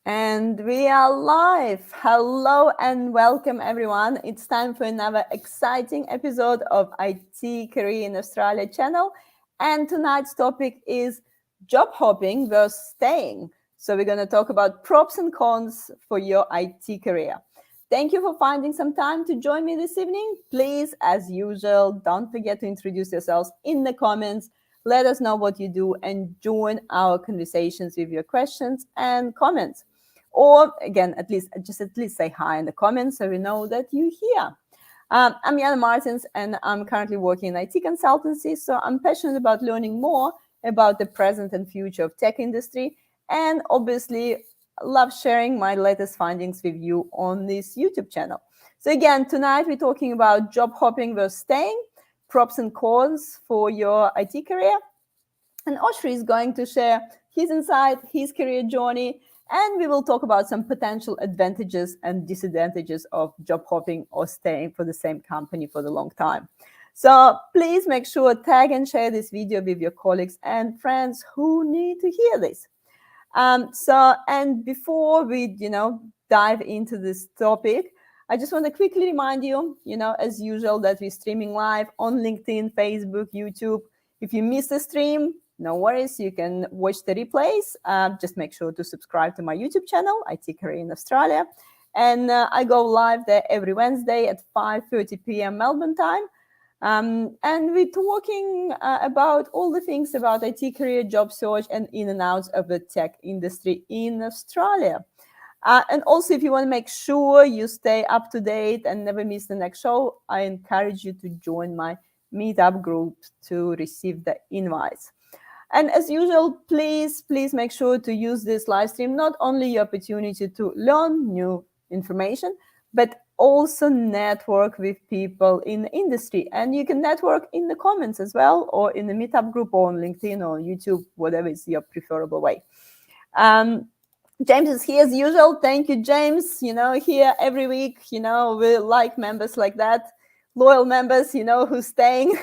And we are live. Hello and welcome, everyone. It's time for another exciting episode of IT Career in Australia channel. And tonight's topic is job hopping versus staying. So we're going to talk about pros and cons for your IT career. Thank you for finding some time to join me this evening. Please, as usual, don't forget to introduce yourselves in the comments. Let us know what you do and join our conversations with your questions and comments. Or again, at least say hi in the comments so we know that you're here. I'm Jana Martins and I'm currently working in IT consultancy. So I'm passionate about learning more about the present and future of tech industry, and obviously love sharing my latest findings with you on this YouTube channel. So again, tonight we're talking about job hopping versus staying, props and cons for your IT career. And Oshri is going to share his insight, his career journey, and we will talk about some potential advantages and disadvantages of job hopping or staying for the same company for the long time. So please make sure tag and share this video with your colleagues and friends who need to hear this. And before we, dive into this topic, I just want to quickly remind you, as usual, that we're streaming live on LinkedIn, Facebook, YouTube. If you miss the stream, no worries, you can watch the replays. Just make sure to subscribe to my YouTube channel, IT Career in Australia. And I go live there every Wednesday at 5:30 p.m. Melbourne time. And we're talking about all the things about IT career, job search, and in and outs of the tech industry in Australia. And also, if you want to make sure you stay up to date and never miss the next show, I encourage you to join my meetup group to receive the invites. And as usual, please make sure to use this live stream, not only your opportunity to learn new information, but also network with people in the industry. And you can network in the comments as well, or in the meetup group, or on LinkedIn or YouTube, whatever is your preferable way. James is here as usual. Thank you, James. Here every week, we like members like that, loyal members, who's staying.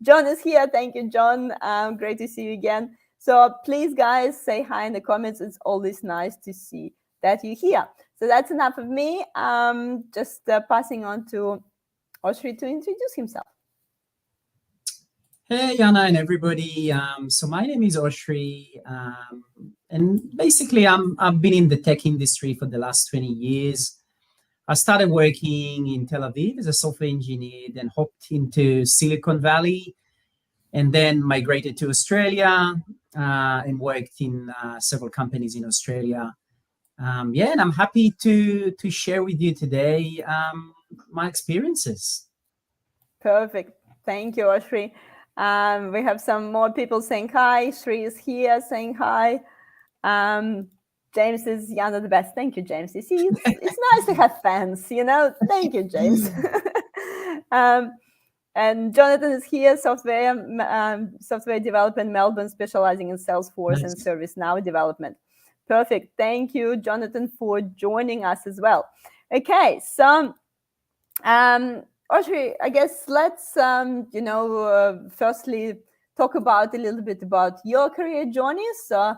John is here. Thank you, John. Great to see you again. So please, guys, say hi in the comments. It's always nice to see that you're here. So that's enough of me. Just passing on to Oshri to introduce himself. Hey, Jana and everybody. So my name is Oshri, and basically I've been in the tech industry for the last 20 years. I started working in Tel Aviv as a software engineer, then hopped into Silicon Valley, and then migrated to Australia and worked in several companies in Australia. And I'm happy to share with you today my experiences. Perfect. Thank you, Oshri. We have some more people saying hi. Shri is here saying hi. James is Jana the best. Thank you, James. You see, it's nice to have fans, Thank you, James. And Jonathan is here, software development, Melbourne, specializing in Salesforce and ServiceNow development. Perfect. Thank you, Jonathan, for joining us as well. Okay, so Oshri, I guess let's firstly talk about a little bit about your career journey. So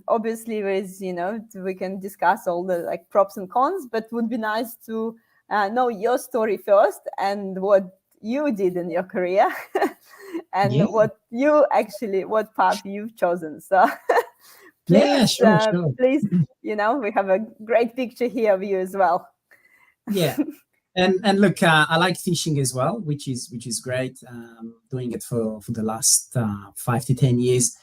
obviously we can discuss all the props and cons, but would be nice to know your story first and what you did in your career and what path you've chosen. So please, Sure. please, we have a great picture here of you as well. Yeah. And look, I like fishing as well, which is great. Doing it for the last 5 to 10 years.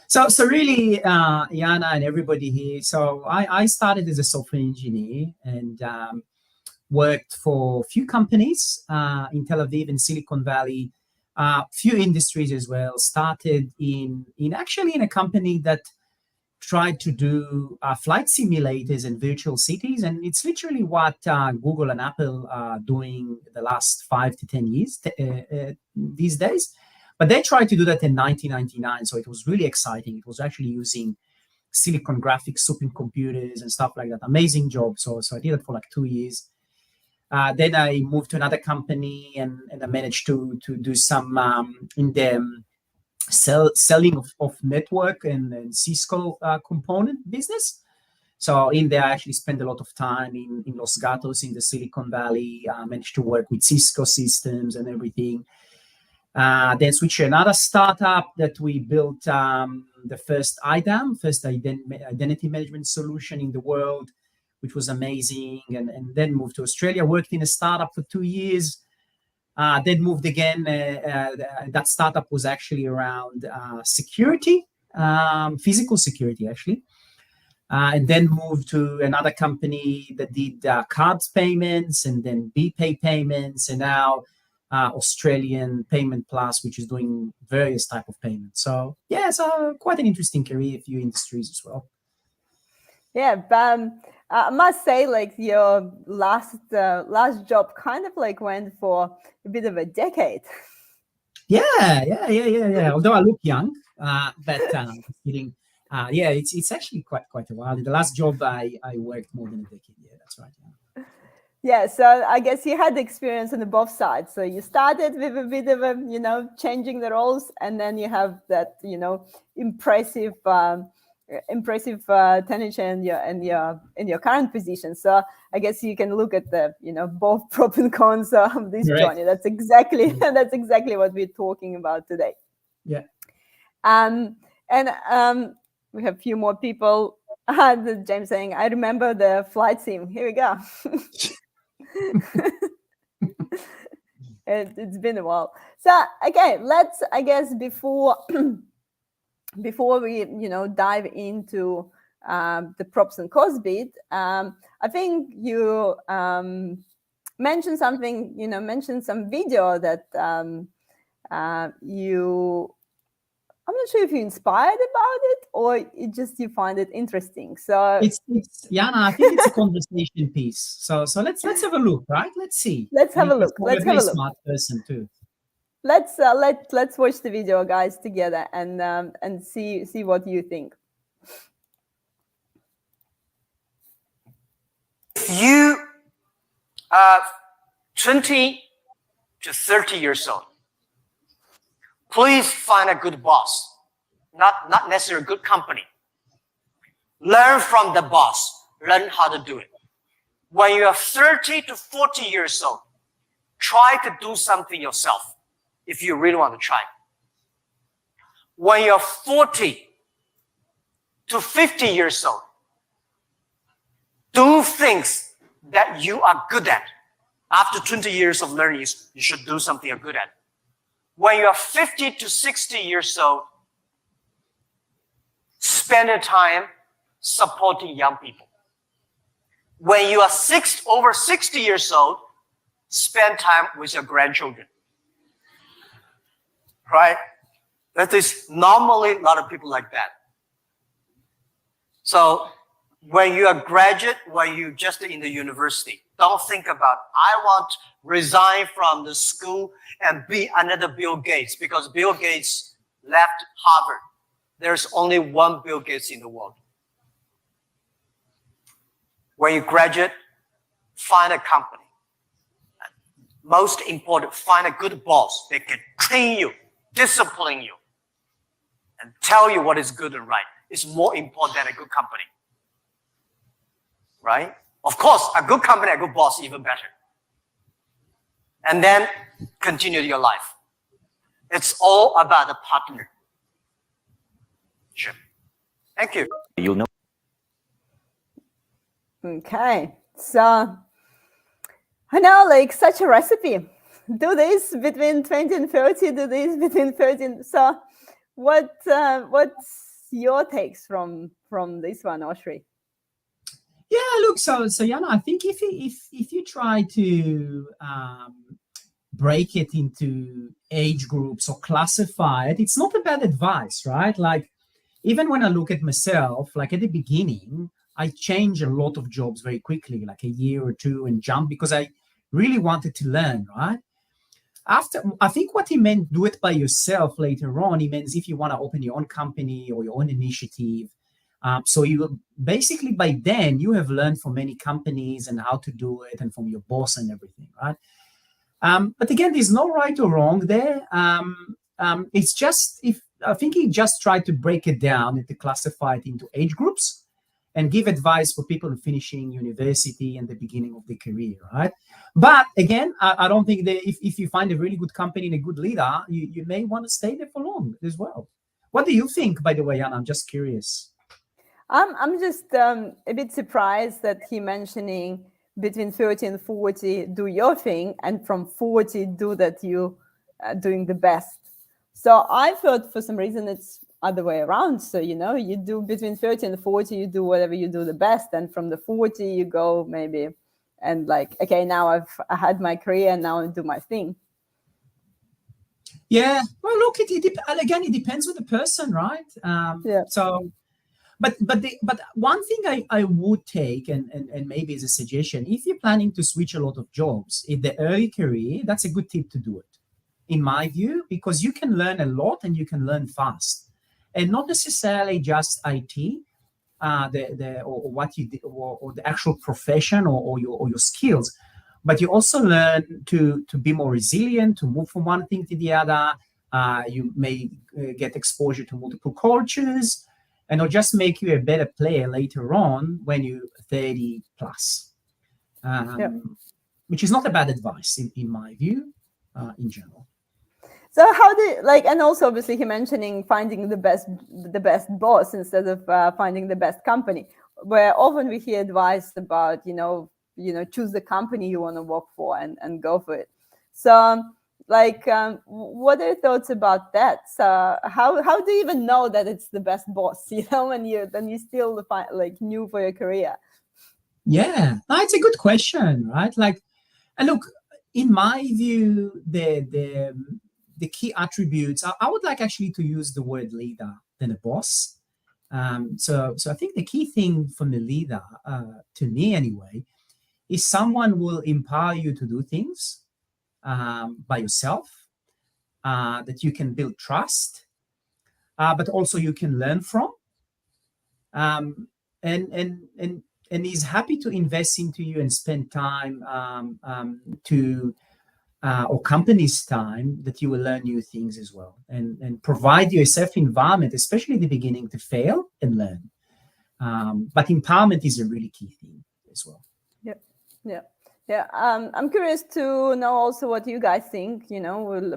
So really, Jana and everybody here. So I started as a software engineer and worked for a few companies in Tel Aviv and Silicon Valley, few industries as well. Started in a company that tried to do flight simulators and virtual cities, and it's literally what Google and Apple are doing the last 5 to 10 years these days. But they tried to do that in 1999, so it was really exciting. It was actually using silicon graphics, supercomputers, and stuff like that. Amazing job. So I did it for 2 years. Then I moved to another company, and I managed to do some in the selling of network and Cisco component business. So in there, I actually spent a lot of time in Los Gatos in the Silicon Valley. Managed to work with Cisco systems and everything. Then switched to another startup that we built the first IDAM, first identity management solution in the world, which was amazing. And then moved to Australia, worked in a startup for 2 years. Then moved again. That startup was actually around security, physical security, actually. And then moved to another company that did cards payments and then BPay payments, and now Australian Payment Plus, which is doing various type of payments. So yeah, it's quite an interesting career, a few industries as well. Yeah, but I must say, like, your last job kind of like went for a bit of a decade. Yeah. Although I look young, but kidding. Yeah, it's actually quite a while. The last job I worked more than a decade. Yeah, that's right. Yeah, so I guess you had the experience on the both sides. So you started with a bit of a, changing the roles, and then you have that, impressive tenure in your current position. So I guess you can look at the, both pros and cons of this journey. That's exactly what we're talking about today. Yeah. And we have a few more people. James saying, I remember the flight sim. Here we go. It's been a while. So, okay, let's, I guess, before we, dive into the props and costs bit, I think you mentioned something, mentioned some video that I'm not sure if you're inspired about it or you find it interesting. So it's Jana, I think it's a conversation piece. So let's have a look, right? Let's see. Let's have a look. Let's have a look. Smart person too. Let's watch the video, guys, together and see what you think. If you are 20 to 30 years old, please find a good boss, not necessarily a good company. Learn from the boss. Learn how to do it. When you are 30 to 40 years old, try to do something yourself if you really want to try. When you're 40 to 50 years old, do things that you are good at. After 20 years of learning, you should do something you're good at. When you're 50 to 60 years old, spend your time supporting young people. When you are over 60 years old, spend time with your grandchildren. Right? That is normally a lot of people like that. So when you are a graduate, when you're just in the university, don't think about, I want to resign from the school and be another Bill Gates, because Bill Gates left Harvard. There's only one Bill Gates in the world. When you graduate, find a company. Most important, find a good boss that can train you, discipline you, and tell you what is good and right. It's more important than a good company. Right? Of course, a good company, a good boss, even better. And then continue your life. It's all about the partner. Sure. Thank you. You'll know. Okay. So I know, like, such a recipe. Do this between 20 and 30, do this between 30. So what's your takes from this one, Oshri? Yeah, look, so Jana, I think if you try to break it into age groups or classify it, it's not a bad advice, right? Like, even when I look at myself, like at the beginning, I changed a lot of jobs very quickly, like a year or two, and jump because I really wanted to learn, right? After, I think what he meant, do it by yourself later on, he means if you want to open your own company or your own initiative. So you basically, by then, you have learned from many companies and how to do it and from your boss and everything, right? But again, there's no right or wrong there. It's just, I think he just tried to break it down and to classify it into age groups. and give advice for people finishing university and the beginning of their career, right? But again, I don't think that if you find a really good company and a good leader, you may want to stay there for long as well. What do you think, by the way, Anna? I'm just curious. I'm just a bit surprised that he mentioning between 30 and 40 do your thing, and from 40 do that you doing the best. So I thought for some reason it's other way around. So you do between 30 and 40, you do whatever you do the best, and from the 40 you go maybe and like, okay, now I had my career, and now I do my thing. Yeah, well, look, again, it depends on the person, right? Yeah. So, but one thing I would take, and maybe as a suggestion, if you're planning to switch a lot of jobs in the early career, that's a good tip to do it, in my view, because you can learn a lot and you can learn fast, and not necessarily just IT, or what you did, or the actual profession, or your skills, but you also learn to be more resilient, to move from one thing to the other. You may get exposure to multiple cultures, and it'll just make you a better player later on when you're 30 plus, which is not a bad advice in my view, in general. So how do and also obviously he mentioning finding the best boss instead of finding the best company, where often we hear advice about choose the company you want to work for and go for it. So what are your thoughts about that? So how do you even know that it's the best boss, when you still new for your career? Yeah, it's a good question, right? And look, in my view, the key attributes, I would like actually to use the word leader than a boss. So I think the key thing from the leader, to me anyway, is someone will empower you to do things by yourself, that you can build trust, but also you can learn from, and is happy to invest into you and spend time or company's time, that you will learn new things as well, and provide you a safe environment, especially at the beginning, to fail and learn. But empowerment is a really key thing as well. Yeah. I'm curious to know also what you guys think,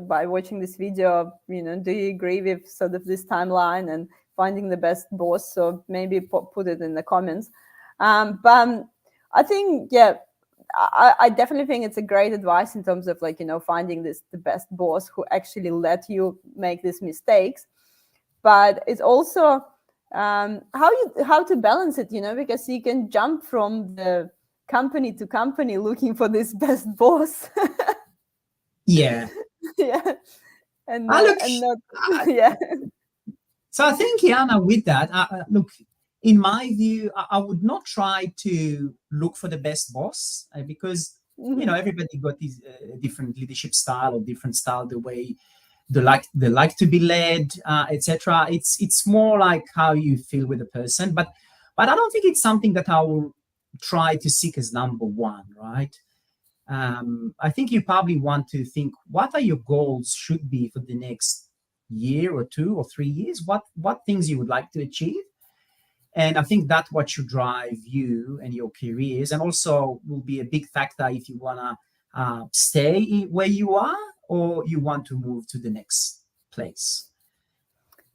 by watching this video, do you agree with sort of this timeline and finding the best boss? So maybe put it in the comments. But I think, I definitely think it's a great advice in terms of finding the best boss who actually let you make these mistakes. But it's also how to balance it, because you can jump from the company to company looking for this best boss. Yeah. Yeah. And yeah. So I think, Jana, with that, look, in my view, I would not try to look for the best boss, because everybody got this different leadership style, or different style, the way they like to be led, etc. It's more like how you feel with the person, but I don't think it's something that I will try to seek as number one, right? I think you probably want to think, what are your goals should be for the next year or 2 or 3 years? What things you would like to achieve? And I think that's what should drive you and your careers, and also will be a big factor if you want to stay where you are, or you want to move to the next place.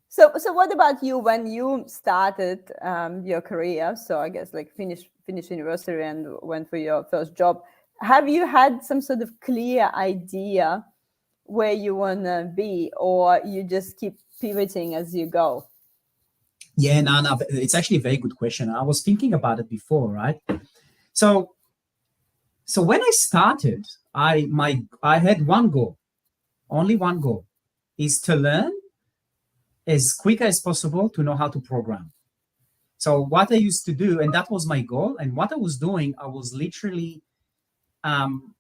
So what about you when you started your career? So I guess finish university and went for your first job. Have you had some sort of clear idea where you want to be, or you just keep pivoting as you go? Yeah, no, it's actually a very good question. I was thinking about it before, right? So when I started, I had one goal, only one goal, is to learn as quick as possible to know how to program. So what I used to do, and that was my goal, and what I was doing, I was literally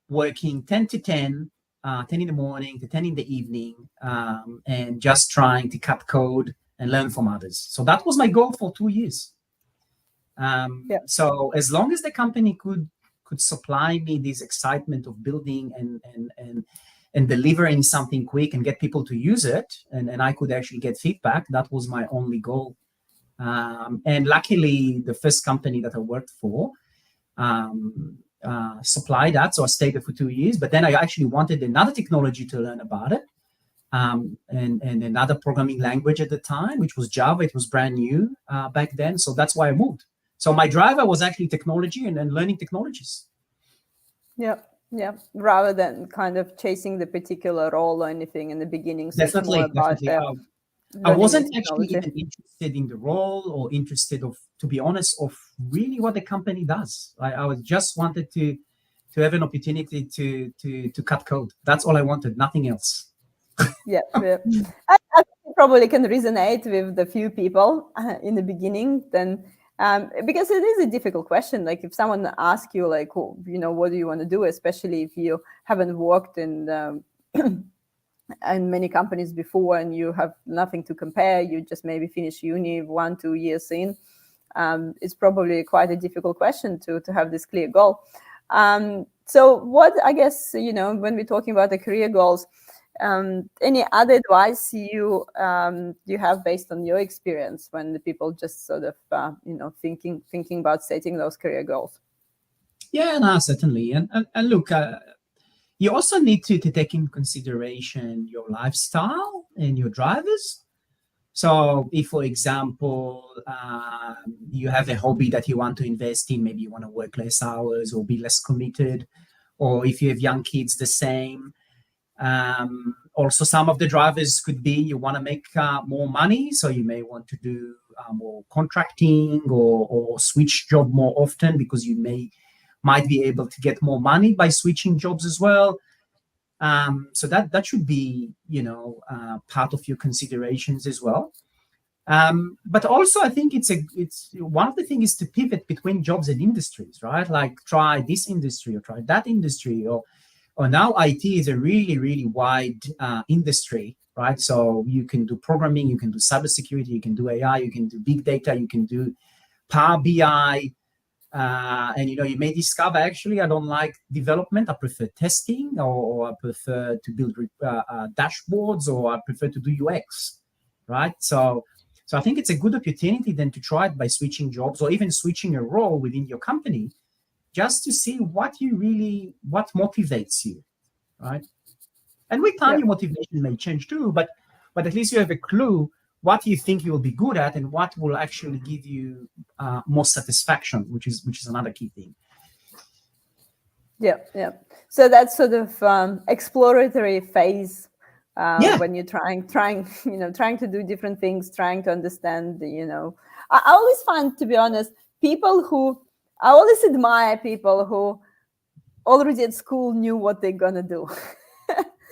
working 10 to 10, 10 in the morning to 10 in the evening, and just trying to cut code and learn from others. So that was my goal for 2 years. So as long as the company could supply me this excitement of building and delivering something quick and get people to use it, and I could actually get feedback, that was my only goal And luckily, the first company that I worked for supplied that, so I stayed there for 2 years. But then I actually wanted another technology to learn about it, and another programming language at the time, which was Java. It was brand new back then, so that's why I moved. So my driver was actually technology and learning technologies. Yeah, yeah. Rather than kind of chasing the particular role or anything in the beginning. So it's more about Definitely. I learning the wasn't actually technology. even interested in the role or interested to be honest, of really what the company does. I was just wanted to have an opportunity to cut code. That's all I wanted, nothing else. Yeah, yeah. I probably can resonate with the few people in the beginning. Then, because it is a difficult question. Like if someone asks you, like, what do you want to do, especially if you haven't worked in and many companies before and you have nothing to compare, you just maybe finish uni 1-2 years in, it's probably quite a difficult question to have this clear goal. So what, I guess, when we're talking about the career goals, any other advice you have based on your experience when the people just sort of thinking about setting those career goals? Yeah, no, certainly. And look, you also need to take into consideration your lifestyle and your drivers. So if, for example, you have a hobby that you want to invest in, maybe you want to work less hours or be less committed, or if you have young kids, the same. Also, some of the drivers could be you want to make more money, so you may want to do more contracting or switch job more often because you might be able to get more money by switching jobs as well. So that should be part of your considerations as well. But also, I think it's one of the things is to pivot between jobs and industries, right? Like try this industry or try that industry, or now IT is a really, really wide industry, right? So you can do programming, you can do cybersecurity, you can do AI, you can do big data, you can do Power BI. And you may discover, actually, I don't like development. I prefer testing, or I prefer to build dashboards, or I prefer to do UX, right? So I think it's a good opportunity then to try it by switching jobs or even switching a role within your company, just to see what motivates you, right? And with time, your motivation may change too, but at least you have a clue what you think you will be good at and what will actually give you more satisfaction, which is another key thing. Yeah. So that's sort of exploratory phase when you're trying to do different things, trying to understand. I always find, to be honest, I always admire people who already at school knew what they're gonna do.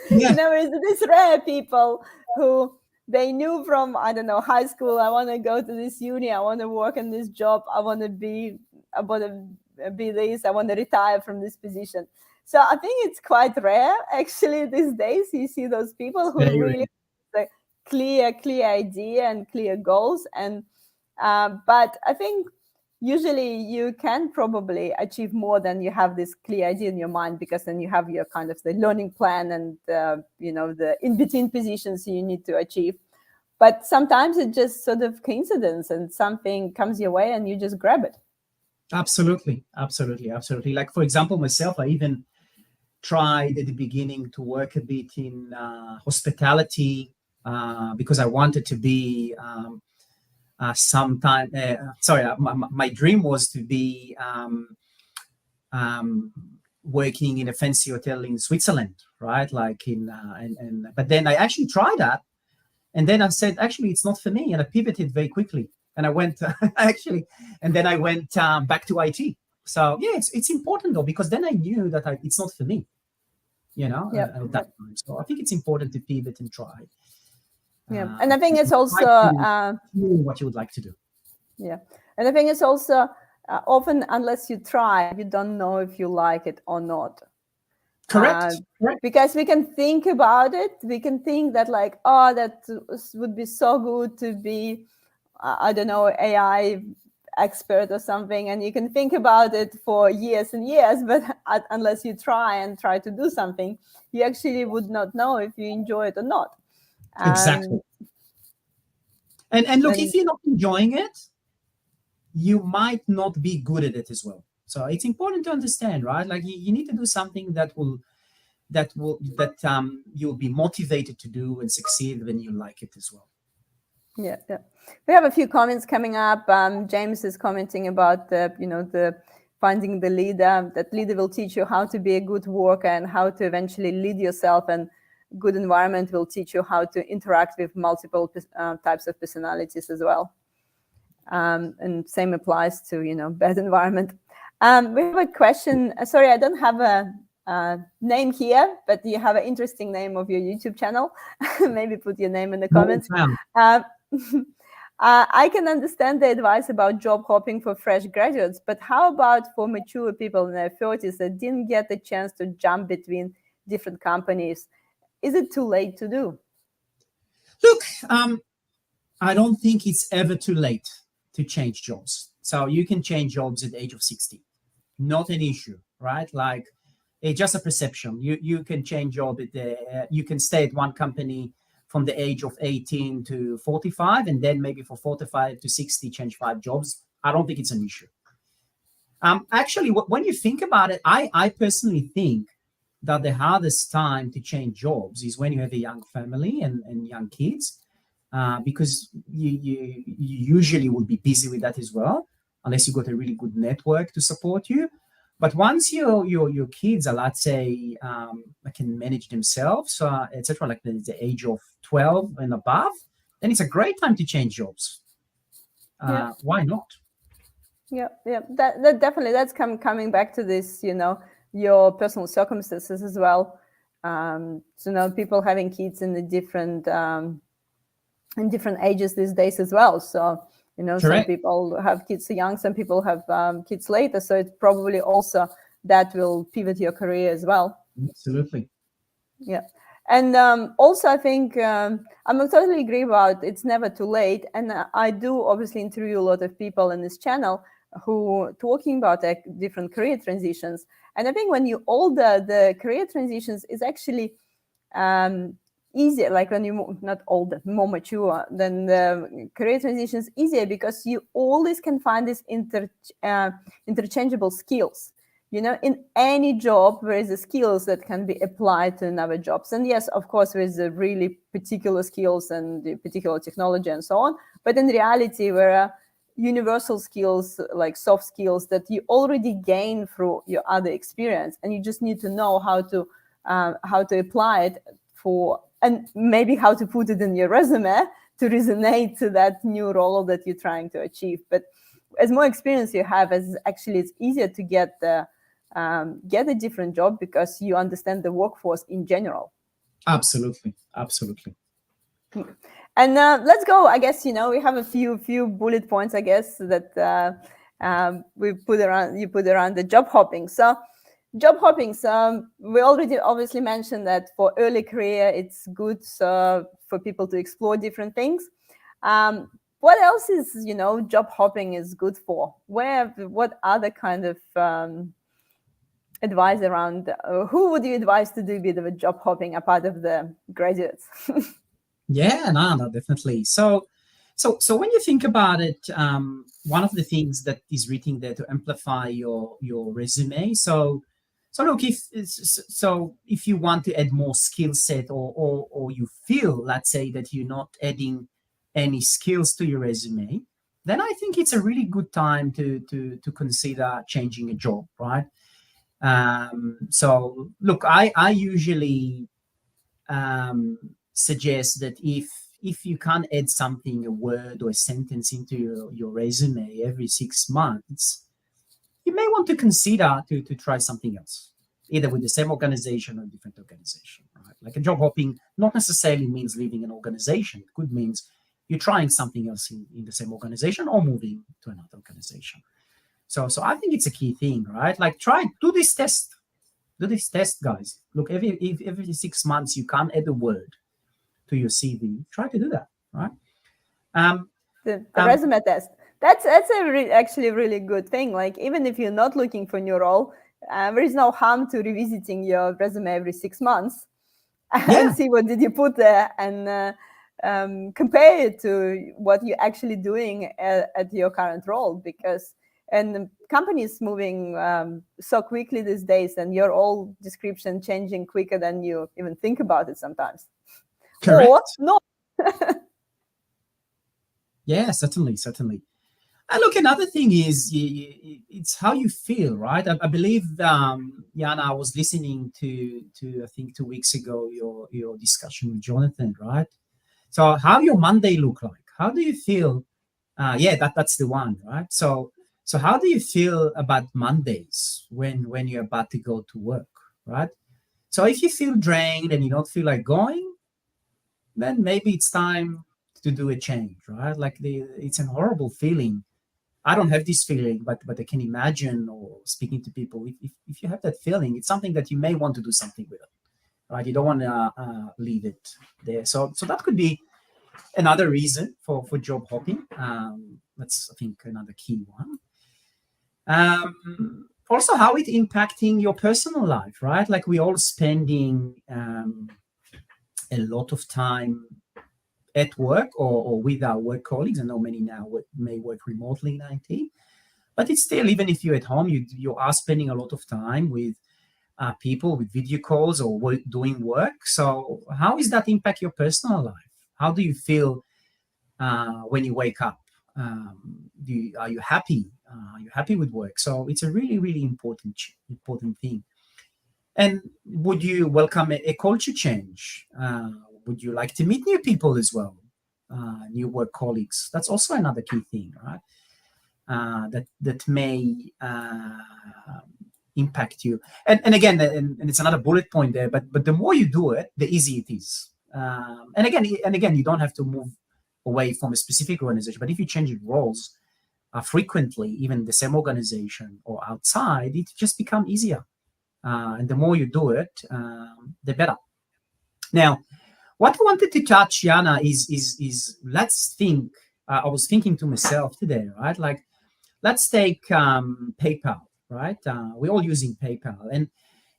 Yeah. It's these rare people who they knew from, I don't know, high school, I want to go to this uni, I want to work in this job, I want to be this, I want to retire from this position. So I think it's quite rare, actually, these days. You see those people who really have a clear idea and clear goals. And but I think usually you can probably achieve more than you have this clear idea in your mind, because then you have your kind of the learning plan and the in-between positions you need to achieve. But sometimes it's just sort of coincidence and something comes your way and you just grab it. Absolutely. Like, for example, myself, I even tried at the beginning to work a bit in hospitality because I wanted to be my dream was to be working in a fancy hotel in Switzerland, right? Like but then I actually tried that, and then I said, actually, it's not for me, and I pivoted very quickly, and I went back to IT. So yeah, it's important though, because then I knew that it's not for me, at that time. So I think it's important to pivot and try. Yeah, and I think it's also what you would like to do. Yeah, and I think it's also often, unless you try, you don't know if you like it or not. Correct. Because we can think about it. We can think that like, oh, that would be so good to be, I don't know, AI expert or something. And you can think about it for years and years, but unless you try to do something, you actually would not know if you enjoy it or not. Exactly. And look, if you're not enjoying it, you might not be good at it as well. So it's important to understand, right? Like you need to do something that you'll be motivated to do and succeed when you like it as well. Yeah. We have a few comments coming up. James is commenting about the finding the leader. That leader will teach you how to be a good worker and how to eventually lead yourself, and good environment will teach you how to interact with multiple types of personalities as well. And same applies to bad environment. We have a question. Sorry, I don't have a name here, but you have an interesting name of your YouTube channel. Maybe put your name in the comments. I can understand the advice about job hopping for fresh graduates, but how about for mature people in their 30s that didn't get the chance to jump between different companies? Is it too late to do? Look, I don't think it's ever too late to change jobs. So you can change jobs at the age of 60. Not an issue, right? Like it's just a perception. You can change job you can stay at one company from the age of 18 to 45, and then maybe for 45 to 60 change 5 jobs. I don't think it's an issue. Actually, when you think about it, I personally think that the hardest time to change jobs is when you have a young family and young kids, because you usually will be busy with that as well, unless you got a really good network to support you. But once your kids are, let's say, can manage themselves, etc., like the age of 12 and above, then it's a great time to change jobs. Why not? Yeah. That definitely, that's coming back to this, your personal circumstances as well. So people having kids in different ages these days as well. So Correct. Some people have kids young, some people have kids later. So it's probably also that will pivot your career as well. Absolutely. Yeah. And also, I think I'm totally agree about it's never too late. And I do obviously interview a lot of people in this channel who talking about different career transitions. And I think when you're older, the career transitions is actually easier. Like when you're not older, more mature, then the career transition is easier because you always can find these interchangeable skills. In any job, there is the skills that can be applied to another jobs. And yes, of course, there is the really particular skills and the particular technology and so on. But in reality, there are universal skills like soft skills that you already gain through your other experience, and you just need to know how to apply it and maybe how to put it in your resume to resonate to that new role that you're trying to achieve. But as more experience you have, it's easier to get a different job because you understand the workforce in general. Absolutely. And let's go. I guess we have a few bullet points, I guess, that you put around the job hopping. So job hopping. So we already obviously mentioned that for early career, it's good for people to explore different things. What else is job hopping is good for? What other kind of advice around? Who would you advise to do a bit of a job hopping apart of the graduates? Yeah, no, definitely. So when you think about it, one of the things that is written there to amplify your resume. So look, if you want to add more skill set, or you feel, let's say, that you're not adding any skills to your resume, then I think it's a really good time to consider changing a job, right? So look, I usually suggest that if you can't add something, a word or a sentence into your resume every 6 months, you may want to consider to try something else, either with the same organization or a different organization, right? Like a job hopping not necessarily means leaving an organization. It could mean you're trying something else in the same organization or moving to another organization. So I think it's a key thing, right? Like do this test, guys. Look, every 6 months you can't add a word to your CV. Try to do that, right? The resume test. That's actually a really good thing. Like even if you're not looking for a new role, there is no harm to revisiting your resume every 6 months and see what did you put there, and compare it to what you're actually doing at your current role, because and the company is moving so quickly these days, and your role description changing quicker than you even think about it sometimes. Correct. Or not. Yeah, certainly. And look, another thing is it's how you feel, right? I believe, Jana, I was listening to I think 2 weeks ago your discussion with Jonathan, right? So how your Monday look like? How do you feel? Yeah, that's the one, right? So how do you feel about Mondays when you're about to go to work, right? So if you feel drained and you don't feel like going, then maybe it's time to do a change, right? Like it's an horrible feeling. I don't have this feeling, but I can imagine, or speaking to people, if you have that feeling, it's something that you may want to do something with it, right? You don't want to leave it there. So that could be another reason for job hopping. That's, I think, another key one. Also, how it impacting your personal life, right? Like we all spending a lot of time at work or with our work colleagues. I know many now may work remotely in IT, but it's still, even if you're at home, you are spending a lot of time with people with video calls or doing work. So how does that impact your personal life? How do you feel when you wake up? Are you happy? Are you happy with work? So it's a really important thing. And would you welcome a culture change? Would you like to meet new people as well? New work colleagues. That's also another key thing, right? That may impact you. And again, and it's another bullet point there. But the more you do it, the easier it is. And again, you don't have to move away from a specific organization. But if you change roles frequently, even the same organization or outside, it just becomes easier. And the more you do it, the better. Now, what I wanted to touch, Jana, is let's think. I was thinking to myself today, right? Like, let's take PayPal, right? We're all using PayPal,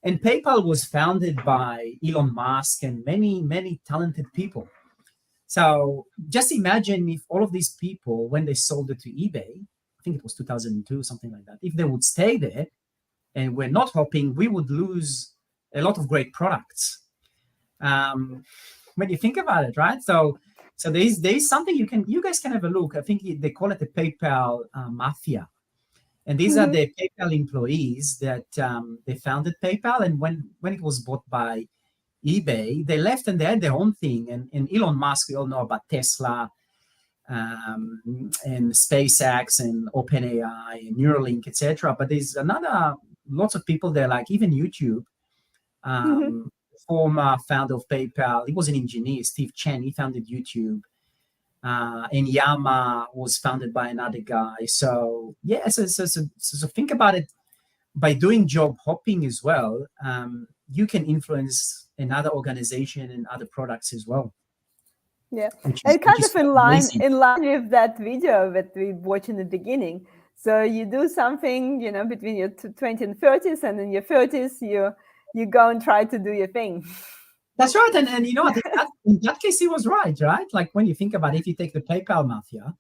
and PayPal was founded by Elon Musk and many talented people. So just imagine if all of these people, when they sold it to eBay, I think it was 2002, something like that, if they would stay there and we're not hopping, we would lose a lot of great products. When you think about it, right? So there's something you guys can have a look. I think they call it the PayPal mafia, and these are the PayPal employees that they founded PayPal, and when it was bought by eBay, they left and they had their own thing. And Elon Musk, we all know about Tesla, and SpaceX and OpenAI and Neuralink, etc. But there's lots of people there, like even YouTube. Former founder of PayPal, he was an engineer, Steve Chen. He founded YouTube. And Yama was founded by another guy. So yeah, so think about it. By doing job hopping as well, you can influence another organization and other products as well. Yeah, and kind of in line with that video that we watched in the beginning. So you do something, between your 20s and 30s, and in your 30s, you go and try to do your thing. That's right, and I think in that case, he was right? Like when you think about it, if you take the PayPal mafia,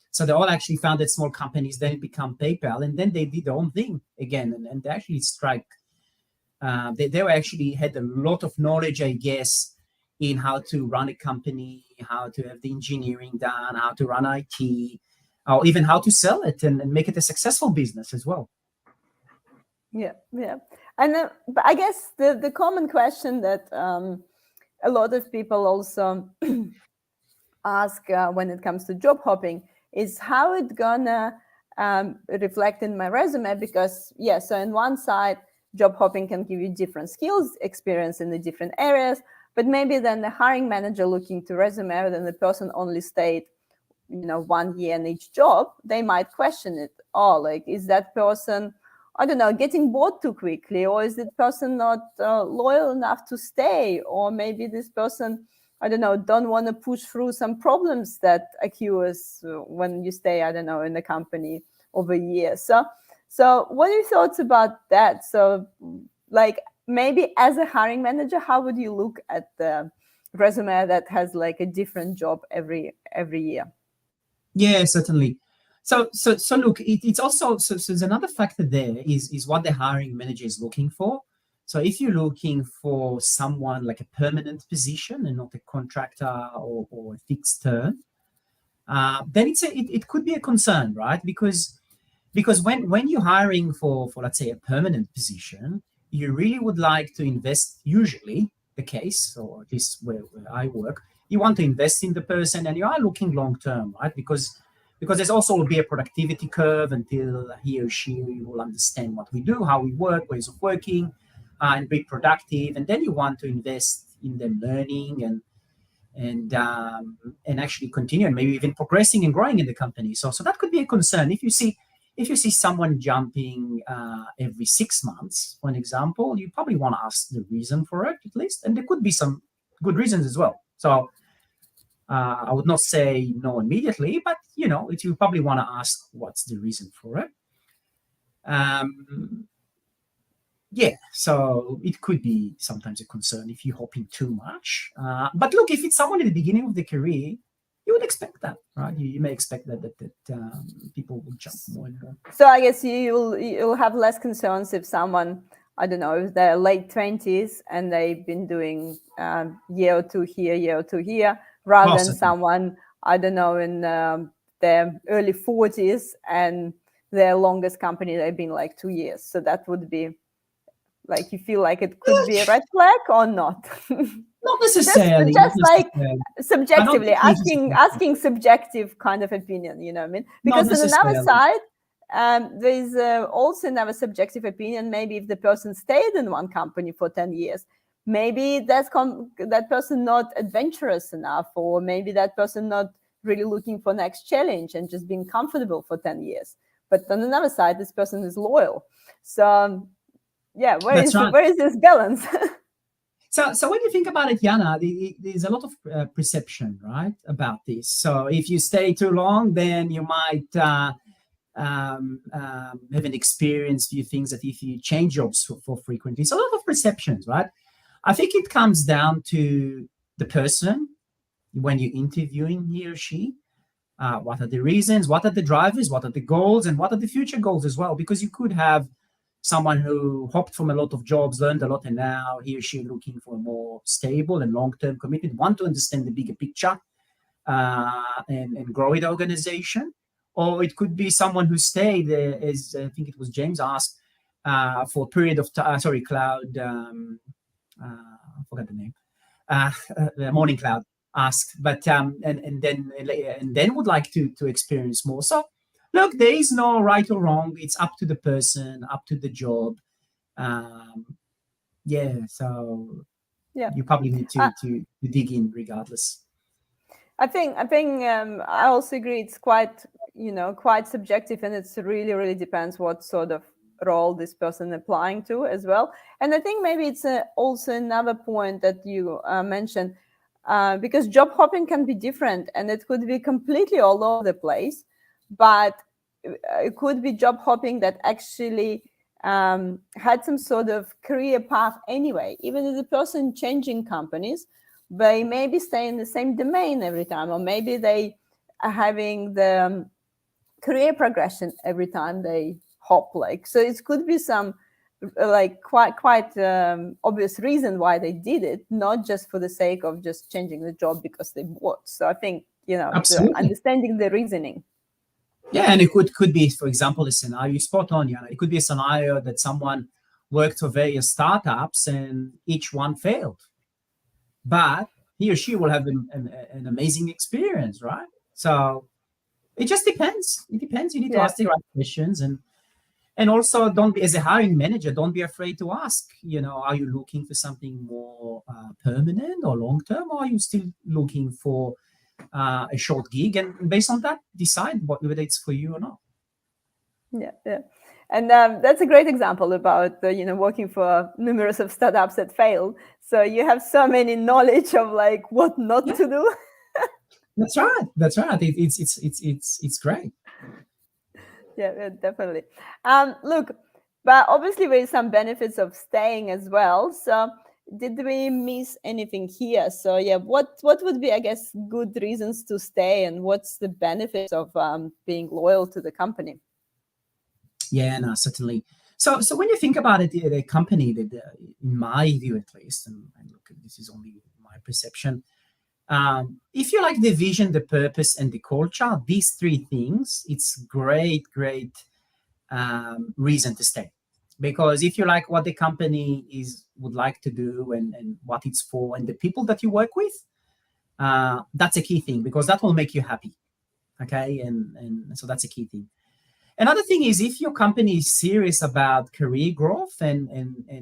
so they all actually founded small companies, then it became PayPal, and then they did their own thing again, and they actually strike. They actually had a lot of knowledge, I guess, in how to run a company, how to have the engineering done, how to run IT, or even how to sell it and make it a successful business as well. Yeah. And but I guess the common question that a lot of people also ask when it comes to job hopping is how it gonna reflect in my resume, because so on one side, job hopping can give you different skills, experience in the different areas, but maybe then the hiring manager looking to resume, then the person only stayed 1 year in each job, they might question it. Like, is that person, I don't know, getting bored too quickly, or is that person not loyal enough to stay, or maybe this person, I don't know, don't want to push through some problems that occurs when you stay, I don't know, in the company over years. So what are your thoughts about that? So like maybe as a hiring manager, how would you look at the resume that has like a different job every year. Yeah, certainly. So look, it's also so there's another factor there is what the hiring manager is looking for. So if you're looking for someone like a permanent position and not a contractor or a fixed term, then it could be a concern, right? Because when you're hiring for let's say a permanent position, you really would like to invest. Usually the case, or at least where I work, you want to invest in the person, and you are looking long term, right? Because there's also will be a productivity curve until he or she will understand what we do, how we work, ways of working, and be productive. And then you want to invest in them learning and actually continue and maybe even progressing and growing in the company. So that could be a concern if you see someone jumping every 6 months, for an example. You probably want to ask the reason for it at least, and there could be some good reasons as well. So I would not say no immediately, but you probably want to ask what's the reason for it. Yeah, so it could be sometimes a concern if you're hopping too much. But look, if it's someone at the beginning of the career, you would expect that, right? You may expect that people will jump more and more. So I guess you'll have less concerns if someone, I don't know, if they're late 20s and they've been doing year or two here, rather than someone, I don't know, in their early 40s and their longest company they've been like 2 years. So that would be like, you feel like it could be a red flag or not? Not necessarily. Just like subjectively asking subjective kind of opinion, you know what I mean? Because on another side, there's also another subjective opinion. Maybe if the person stayed in one company for 10 years, maybe that person not adventurous enough, or maybe that person not really looking for next challenge and just being comfortable for 10 years. But on another side, this person is loyal. So yeah, where is this balance? So when you think about it, Jana, there's a lot of perception, right, about this. So if you stay too long, then you might have an experience few things that if you change jobs for frequently. It's a lot of perceptions, right? I think it comes down to the person when you're interviewing he or she. What are the reasons? What are the drivers? What are the goals? And what are the future goals as well? Because you could have someone who hopped from a lot of jobs, learned a lot, and now he or she looking for a more stable and long-term commitment, want to understand the bigger picture and grow the organization. Or it could be someone who stayed, as I think it was James asked, for a period of time. Sorry, Cloud. I forgot the name. Morning Cloud asked, but and then would like to experience more. So look, there is no right or wrong. It's up to the person, up to the job. So you probably need to dig in regardless. I think I also agree. It's quite subjective, and it's really depends what sort of role this person applying to as well. And I think maybe it's also another point that you mentioned, because job hopping can be different, and it could be completely all over the place. But it could be job hopping that actually had some sort of career path anyway. Even if the person changing companies, they maybe stay in the same domain every time, or maybe they are having the career progression every time they hop. So it could be some like quite obvious reason why they did it, not just for the sake of just changing the job because they bought. So I think understanding the reasoning. Yeah, and it could be, for example, a scenario, spot on, Jana. It could be a scenario that someone worked for various startups and each one failed. But he or she will have an amazing experience, right? So it just depends. It depends. You need to ask the right questions. And also, don't be, as a hiring manager, don't be afraid to ask, are you looking for something more permanent or long-term, or are you still looking for a short gig, and based on that decide whether it's for you or not. Yeah. And that's a great example about working for numerous of startups that failed. So you have so many knowledge of like what not to do. That's right. It's great. Yeah, definitely. Look, but obviously there is some benefits of staying as well. So did we miss anything here? So yeah, what would be, I guess, good reasons to stay, and what's the benefits of being loyal to the company? Yeah, no, certainly. So when you think about it, the company, in my view at least, and look, this is only my perception. If you like the vision, the purpose, and the culture, these three things, it's great reason to stay. Because if you like what the company would like to do and what it's for, and the people that you work with, that's a key thing, because that will make you happy. Okay, and so that's a key thing. Another thing is, if your company is serious about career growth, and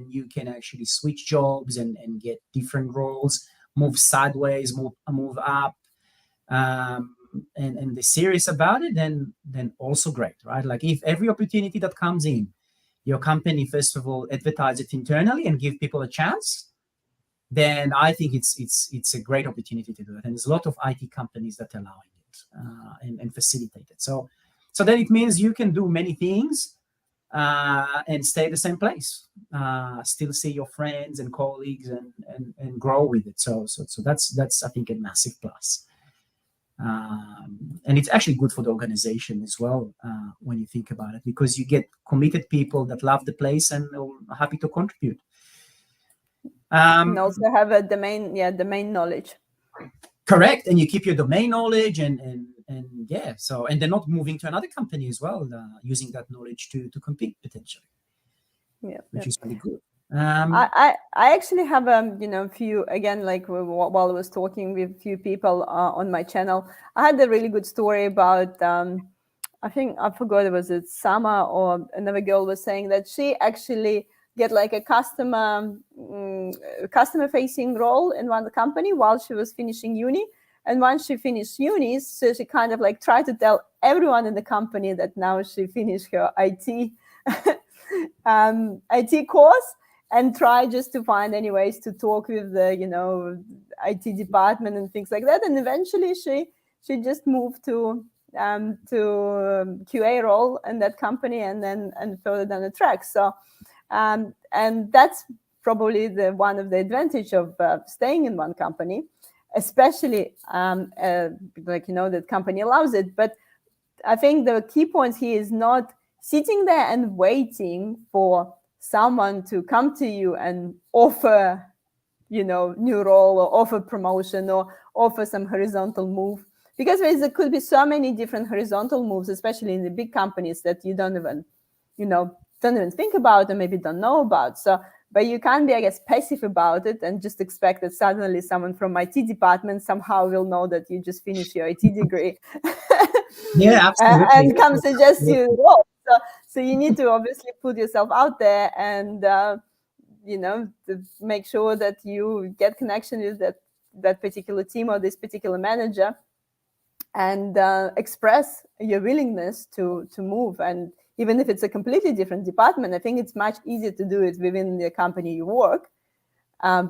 you can actually switch jobs and get different roles, move sideways, move up, and they're serious about it, then also great, right? Like, if every opportunity that comes in, your company first of all advertise it internally and give people a chance, then I think it's a great opportunity to do it. And there's a lot of IT companies that are allowing it and facilitate it. So then it means you can do many things and stay at the same place, still see your friends and colleagues and grow with it. So that's I think a massive plus. And it's actually good for the organization as well, when you think about it, because you get committed people that love the place and are happy to contribute. And also have a domain knowledge. Correct, and you keep your domain knowledge, and yeah. So, and they're not moving to another company as well, using that knowledge to compete potentially. Yeah, which is really good. I actually have few, again, like while I was talking with a few people on my channel, I had a really good story about I think I forgot, was it Sama or another girl was saying that she actually get like a customer facing role in one company while she was finishing uni. And once she finished uni, so she kind of like tried to tell everyone in the company that now she finished her IT IT course, and try just to find any ways to talk with the IT department and things like that. And eventually she just moved to QA role in that company, and further down the track. So and that's probably one of the advantage of staying in one company, especially that company allows it. But I think the key point here is not sitting there and waiting for someone to come to you and offer, new role, or offer promotion, or offer some horizontal move, because there could be so many different horizontal moves, especially in the big companies, that you don't even think about, or maybe don't know about. So, but you can't be, I guess, passive about it and just expect that suddenly someone from IT department somehow will know that you just finished your IT degree. Yeah, absolutely. And come suggest you role. So you need to obviously put yourself out there, and to make sure that you get connection with that particular team or this particular manager, and express your willingness to move. And even if it's a completely different department, I think it's much easier to do it within the company you work,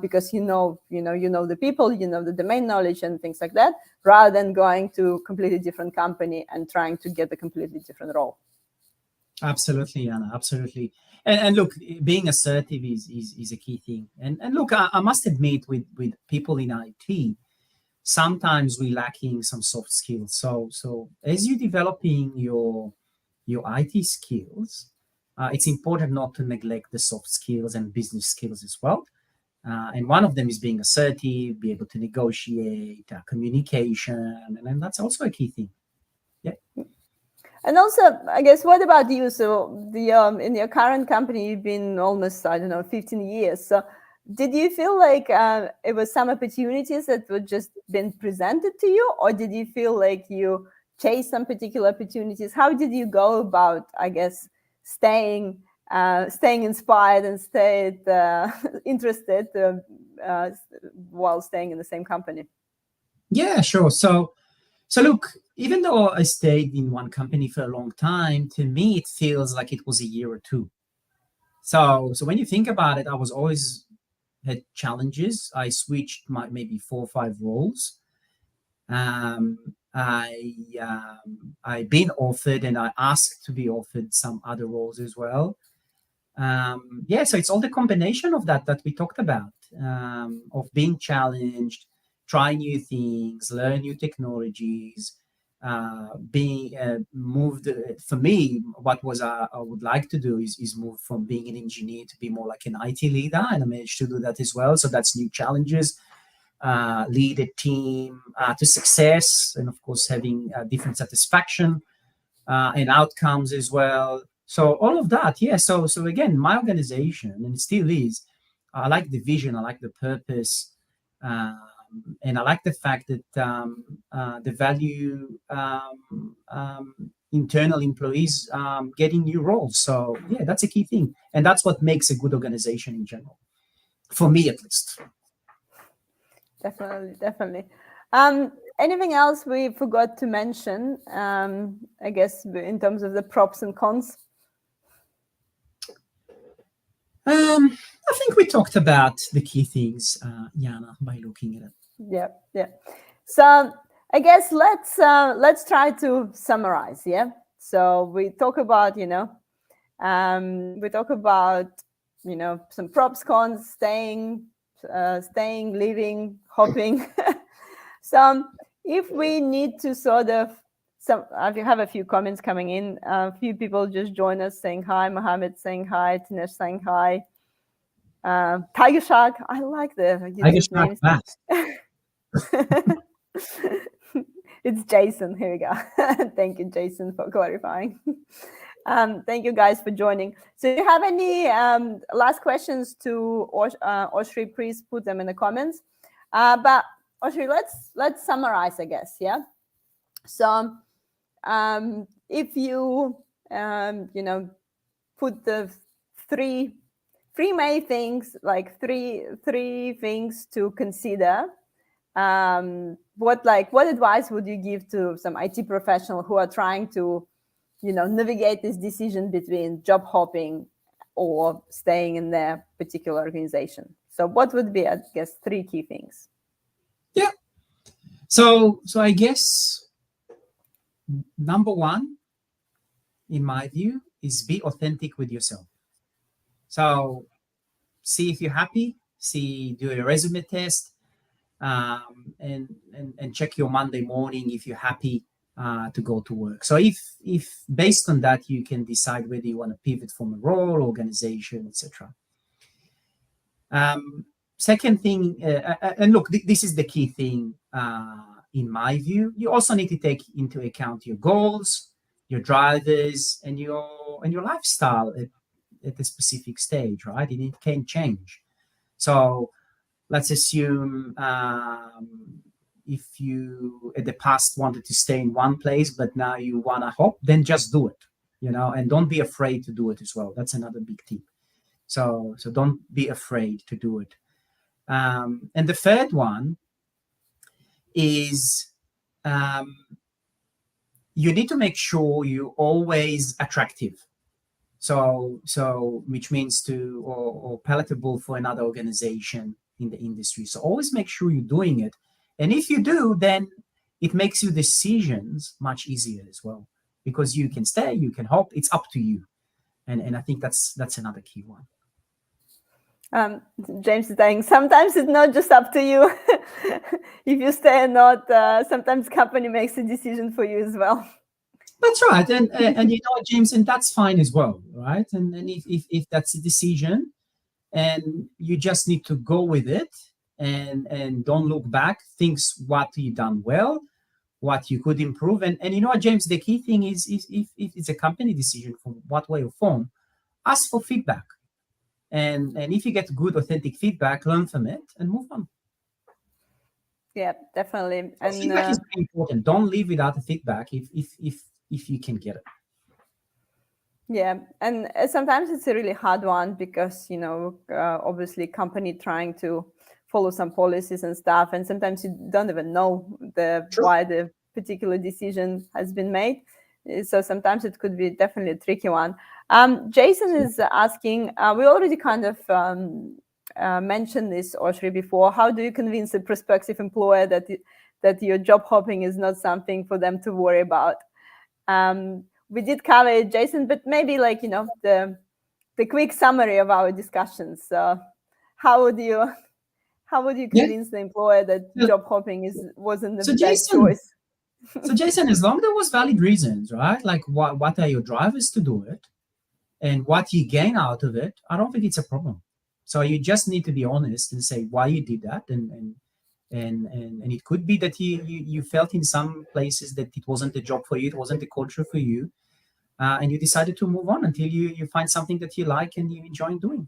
because you know the people, the domain knowledge and things like that, rather than going to a completely different company and trying to get a completely different role. Absolutely, Anna, absolutely. And look, being assertive is a key thing. And look, I must admit, with people in IT, sometimes we're lacking some soft skills. So as you're developing your IT skills, it's important not to neglect the soft skills and business skills as well. And one of them is being assertive, be able to negotiate, communication, and that's also a key thing. Yeah. And also, I guess, what about you? So the in your current company, you've been almost, 15 years. So did you feel like it was some opportunities that were just been presented to you, or did you feel like you chased some particular opportunities? How did you go about, I guess, staying inspired and stayed interested while staying in the same company? Yeah, sure. So look, even though I stayed in one company for a long time, to me it feels like it was a year or two. So when you think about it, I was always had challenges. I switched maybe 4 or 5 roles. I been offered, and I asked to be offered some other roles as well. Yeah, so it's all the combination of that we talked about, of being challenged, try new things, learn new technologies, being moved. For me, what was I would like to do is move from being an engineer to be more like an IT leader, and I managed to do that as well. So that's new challenges, lead a team to success, and of course having different satisfaction and outcomes as well. So all of that, yeah. So again, my organization, and it still is, I like the vision, I like the purpose, and I like the fact that the value internal employees getting new roles. So yeah, that's a key thing, and that's what makes a good organization in general, for me at least. Definitely. Anything else we forgot to mention? I guess in terms of the props and cons. I think we talked about the key things, Jana, by looking at it. Yeah. So I guess let's try to summarize. Yeah. So we talk about some props, cons, staying, leaving, hopping. So if we need to sort of I have a few comments coming in. A few people just join us saying hi. Mohammed saying hi. Tinesh saying hi. Tiger Shark. I like Tiger Shark names. It's Jason. Here we go. Thank you, Jason, for clarifying. Thank you guys for joining. So if you have any last questions to Oshri, please put them in the comments. But Oshri, let's summarize, I guess. Yeah. So if you put the three main things, like three things to consider, what advice would you give to some IT professional who are trying to navigate this decision between job hopping or staying in their particular organization? So what would be, I guess, three key things? Yeah. So I guess number one, in my view, is be authentic with yourself. So see if you're happy, do a resume test, and check your Monday morning if you're happy to go to work. So if based on that, you can decide whether you want to pivot from a role, organization, etc. Second thing, and look, this is the key thing in my view. You also need to take into account your goals, your drivers, and your lifestyle at a specific stage, right? And it can change. So let's assume if you at the past wanted to stay in one place, but now you want to hop, then just do it, and don't be afraid to do it as well. That's another big tip. So don't be afraid to do it. And the third one is you need to make sure you're always attractive. So which means or palatable for another organization in the industry. So always make sure you're doing it. And if you do, then it makes your decisions much easier as well, because you can stay, you can hop. It's up to you. And I think that's another key one. James is saying sometimes it's not just up to you if you stay or not. Sometimes company makes a decision for you as well. That's right, and James, and that's fine as well, right? And if that's a decision, and you just need to go with it, and don't look back, think what you done well, what you could improve, and James, the key thing is if it's a company decision from what way or form, ask for feedback, and if you get good, authentic feedback, learn from it and move on. Yeah, definitely. And feedback is very important. Don't leave without the feedback if you can get it. Yeah, and sometimes it's a really hard one because obviously company trying to follow some policies and stuff, and sometimes you don't even know why the particular decision has been made. So sometimes it could be definitely a tricky one. Jason is asking, we already kind of mentioned this, Oshri, before. How do you convince a prospective employer that your job hopping is not something for them to worry about? We did cover it, Jason, but maybe the the quick summary of our discussions. So how would you convince the employer that job hopping wasn't the best choice? So Jason, as long as there was valid reasons, right? Like what are your drivers to do it and what you gain out of it, I don't think it's a problem. So you just need to be honest and say why you did that, and it could be that you felt in some places that it wasn't a job for you, it wasn't a culture for you, and you decided to move on until you find something that you like and you enjoy doing.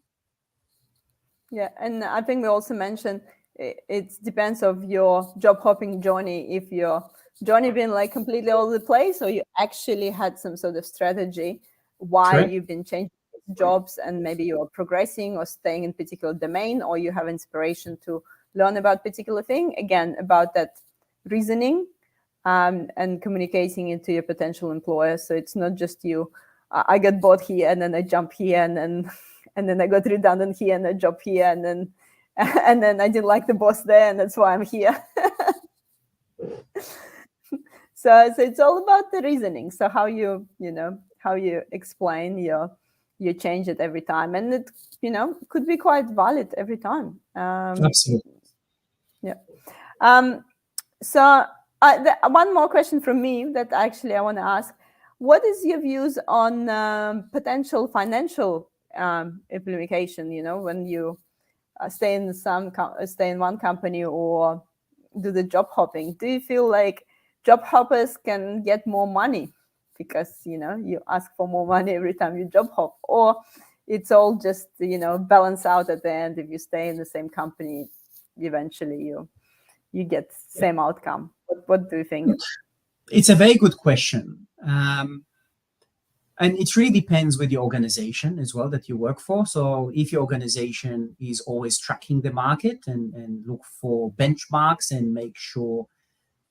Yeah, and I think we also mentioned it depends of your job hopping journey. If your journey been like completely all over the place, or you actually had some sort of strategy why Correct. you've been changing jobs, and maybe you are progressing or staying in particular domain, or you have inspiration to learn about particular thing. Again, about that reasoning and communicating it to your potential employer. So it's not just you. I got bored here, and then I jump here, and then I got redundant here, and I job here, and then I didn't like the boss there, and that's why I'm here. So it's all about the reasoning. So how you explain your change it every time, and it could be quite valid every time. Absolutely. Yeah. So one more question from me that actually I want to ask: what is your views on potential financial implication? When you stay in one company or do the job hopping, do you feel like job hoppers can get more money because you ask for more money every time you job hop, or it's all just balance out at the end? If you stay in the same company, eventually you get same outcome. What do you think? It's a very good question. And it really depends with the organization as well that you work for. So if your organization is always tracking the market and look for benchmarks and make sure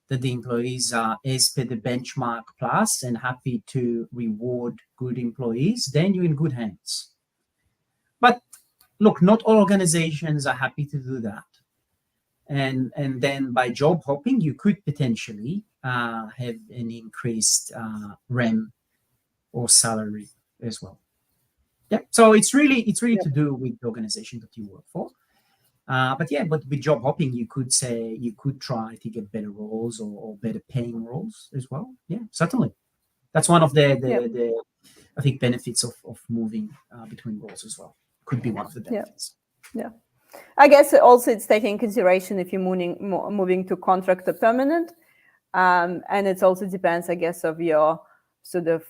that the employees are as per the benchmark plus and happy to reward good employees, then you're in good hands. But look, not all organizations are happy to do that. And then by job hopping, you could potentially have an increased REM or salary as well. Yeah. So it's really to do with the organization that you work for. But with job hopping, you could try to get better roles or better paying roles as well. Yeah, certainly. That's one of the I think benefits of moving between roles as well. Could be one of the benefits. Yeah. I guess also it's taking consideration if you're moving to contract or permanent, and it also depends, I guess, of your sort of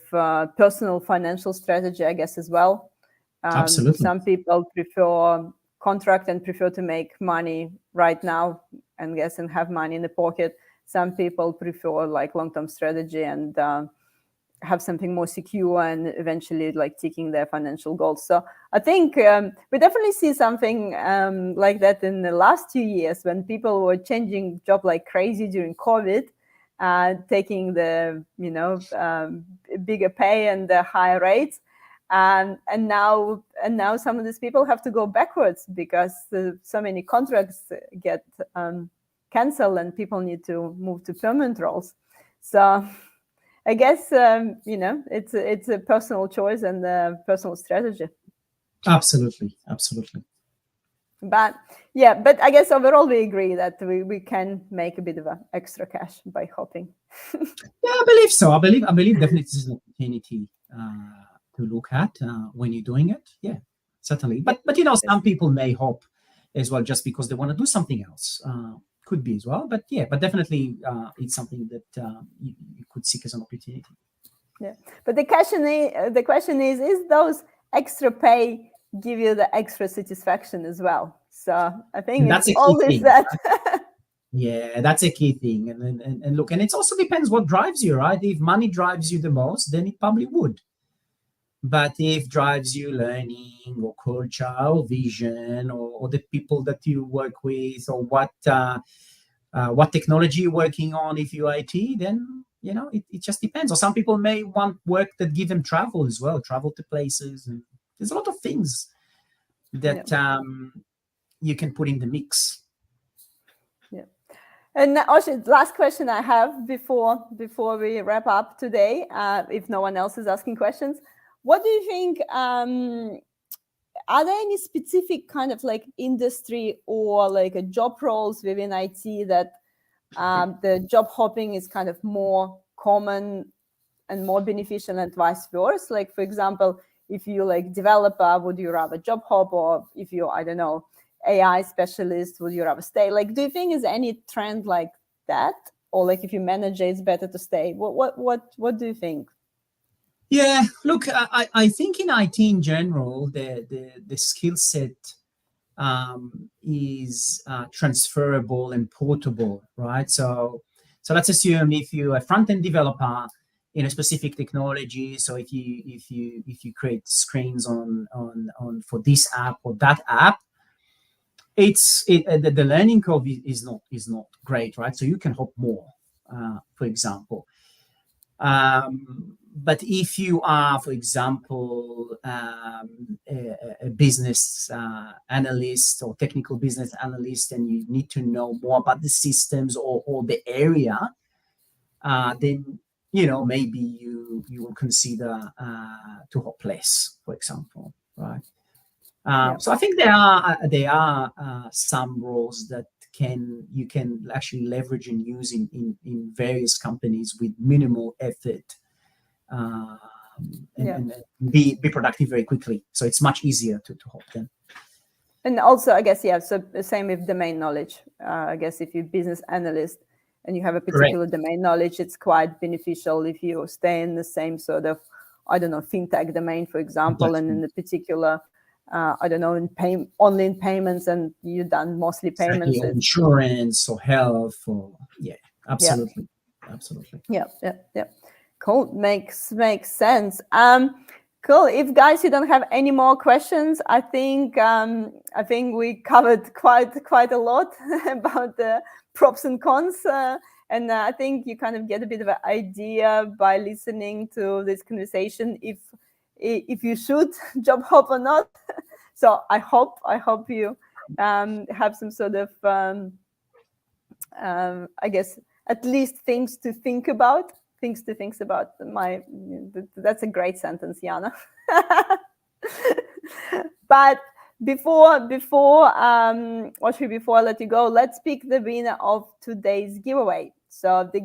personal financial strategy, I guess, as well. Absolutely. Some people prefer contract and prefer to make money right now and have money in the pocket. Some people prefer like long-term strategy and have something more secure and eventually like ticking their financial goals. So I think we definitely see something like that in the last 2 years when people were changing job like crazy during COVID, taking the bigger pay and the higher rates, and now some of these people have to go backwards because so many contracts get canceled and people need to move to permanent roles. So I guess it's a personal choice and a personal strategy. Absolutely. But I guess overall we agree that we can make a bit of extra cash by hopping. Yeah, I believe so. I believe definitely this is an opportunity to look at when you're doing it. Yeah, certainly. But some people may hop as well just because they want to do something else. Could be as well, but definitely it's something that you could seek as an opportunity. Yeah, but the question is those extra pay give you the extra satisfaction as well? So I think that's it's always that. Yeah, that's a key thing. And look, and it also depends what drives you, right? If money drives you the most, then it probably would. But if drives you learning or culture or vision or the people that you work with or what technology you're working on, if you're IT, then it just depends. Or some people may want work that give them travel as well, travel to places, and there's a lot of things that you can put in the mix. Yeah. And Oshri, last question I have before we wrap up today, if no one else is asking questions. What do you think are there any specific kind of like industry or like a job roles within IT that the job hopping is kind of more common and more beneficial and vice versa? Like, for example, if you like developer, would you rather job hop, or if you, I don't know, AI specialist, would you rather stay? Like, do you think is any trend like that, or like if you manager, it's better to stay? What do you think? Yeah, look, I think in IT in general, the skill set is transferable and portable, right? So let's assume if you're a front-end developer in a specific technology, so if you create screens on for this app or that app, the learning curve is not great, right? So you can hop more, for example. But if you are, for example, a business analyst or technical business analyst, and you need to know more about the systems or the area, then maybe you will consider to hop less, for example, right? So I think there are some roles that you can actually leverage and use in various companies with minimal effort, and be productive very quickly. So it's much easier to hop them. And also, I guess, so the same with domain knowledge. I guess if you're business analyst and you have a particular domain knowledge, it's quite beneficial if you stay in the same sort of, I don't know, fintech domain, for example, and in the particular, I don't know, only in payments, and you've done mostly payments. Exactly, or insurance or health, or absolutely. Yeah. Cool. Makes sense. Cool. If guys, you don't have any more questions, I think we covered quite a lot about the props and cons, and I think you kind of get a bit of an idea by listening to this conversation if you should job hop or not. So I hope you have some sort of I guess at least things to think about. That's a great sentence, Jana. But before Oshri, before I let you go, let's pick the winner of today's giveaway. So the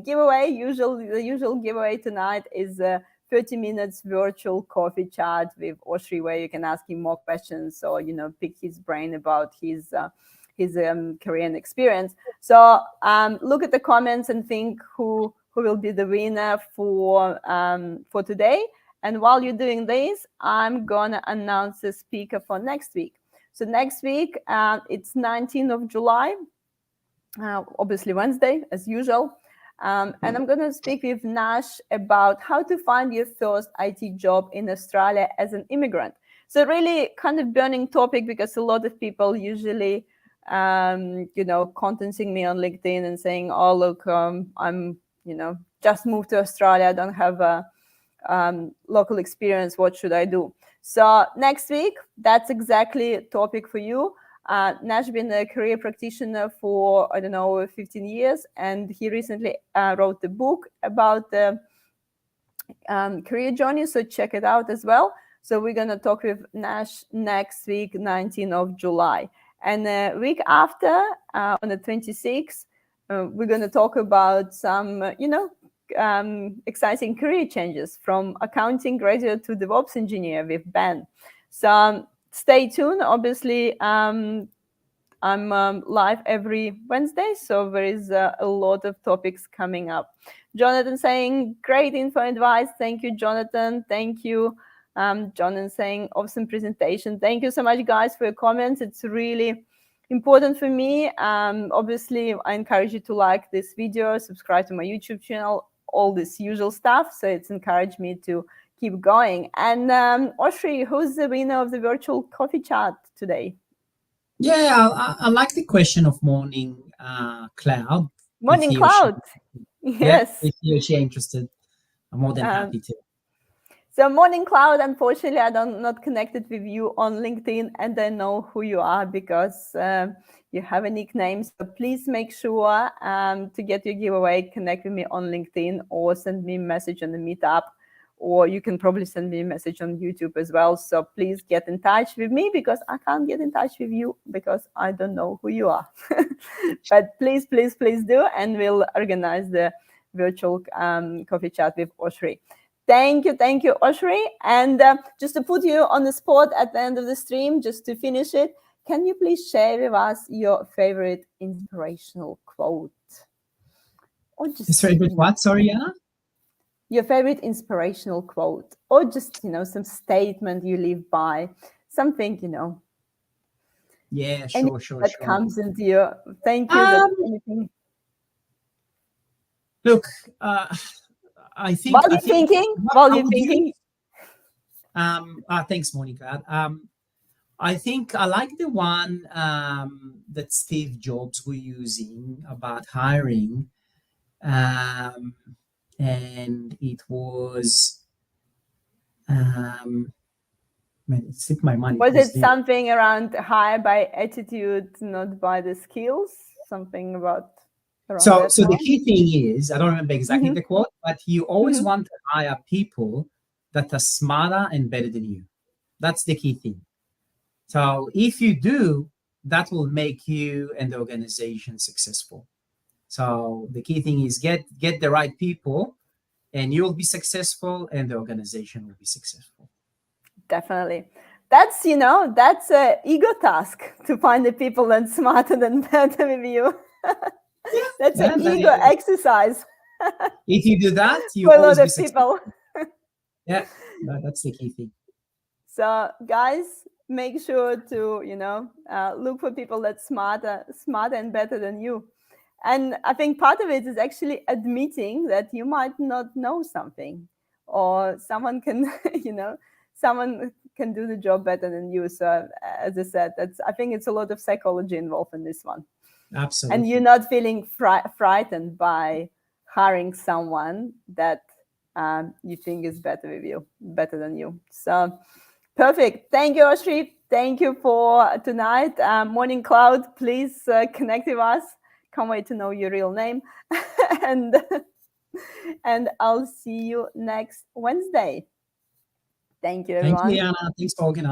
usual giveaway tonight is 30 minutes virtual coffee chat with Oshri, where you can ask him more questions or pick his brain about his career and experience. So look at the comments and think who will be the winner for today. And while you're doing this, I'm gonna announce the speaker for next week. So next week, it's 19th of July, obviously Wednesday, as usual. And I'm gonna speak with Nash about how to find your first IT job in Australia as an immigrant. So really kind of burning topic, because a lot of people usually contacting me on LinkedIn and saying, oh, look, I'm, just moved to Australia. I don't have a local experience. What should I do? So next week, that's exactly a topic for you. Nash been a career practitioner for, 15 years. And he recently wrote a book about the career journey. So check it out as well. So we're going to talk with Nash next week, 19th of July. And the week after, on the 26th, we're going to talk about some, exciting career changes from accounting graduate to DevOps engineer with Ben. So stay tuned. Obviously, I'm live every Wednesday, so there is a lot of topics coming up. Jonathan saying, great info and advice. Thank you, Jonathan. Thank you. Jonathan saying, awesome presentation. Thank you so much, guys, for your comments. It's really important for me. Obviously, I encourage you to like this video, subscribe to my YouTube channel, all this usual stuff. So it's encouraged me to keep going. And Oshri, who's the winner of the virtual coffee chat today? Yeah, I like the question of Morning Cloud. Morning Cloud. Yes. If you're interested, I'm more than happy to. So Morning Cloud, unfortunately, I'm not connected with you on LinkedIn, and I know who you are because you have a nickname. So please make sure to get your giveaway, connect with me on LinkedIn or send me a message on the meetup or you can probably send me a message on YouTube as well. So please get in touch with me, because I can't get in touch with you because I don't know who you are. But please, please, please do, and we'll organize the virtual coffee chat with Oshri. Thank you, Oshri. And just to put you on the spot at the end of the stream, just to finish it, can you please share with us your favorite inspirational quote? Or just His favorite what? Sorry, Anna? Your favorite inspirational quote, or just, some statement you live by, something, Yeah, anything sure. that comes into you. Thank you. Anything. Look, I think. While you're thinking. Thanks, Monica. I think I like the one that Steve Jobs were using about hiring, and it was. Man, it slipped my mind. Was it something around hire by attitude, not by the skills? Something about. So the key thing is, I don't remember exactly the quote, but you always want to hire people that are smarter and better than you. That's the key thing. So if you do, that will make you and the organization successful. So the key thing is get the right people, and you'll be successful, and the organization will be successful. Definitely. That's an ego task, to find the people that's smarter than better with you. That's an ego exercise. If you do that, you for a always lot be of successful. people. Yeah, that's the key thing. So guys, make sure to look for people that's smarter and better than you. And I think part of it is actually admitting that you might not know something, or someone can someone can do the job better than you. So as I said, I think it's a lot of psychology involved in this one. Absolutely. And you're not feeling frightened by hiring someone that you think is better than you. So perfect. Thank you, Oshri. Thank you for tonight. Morning Cloud, please connect with us. Can't wait to know your real name. and I'll see you next Wednesday. Thank you, everyone. Thank you, Liana. Thanks for organizing.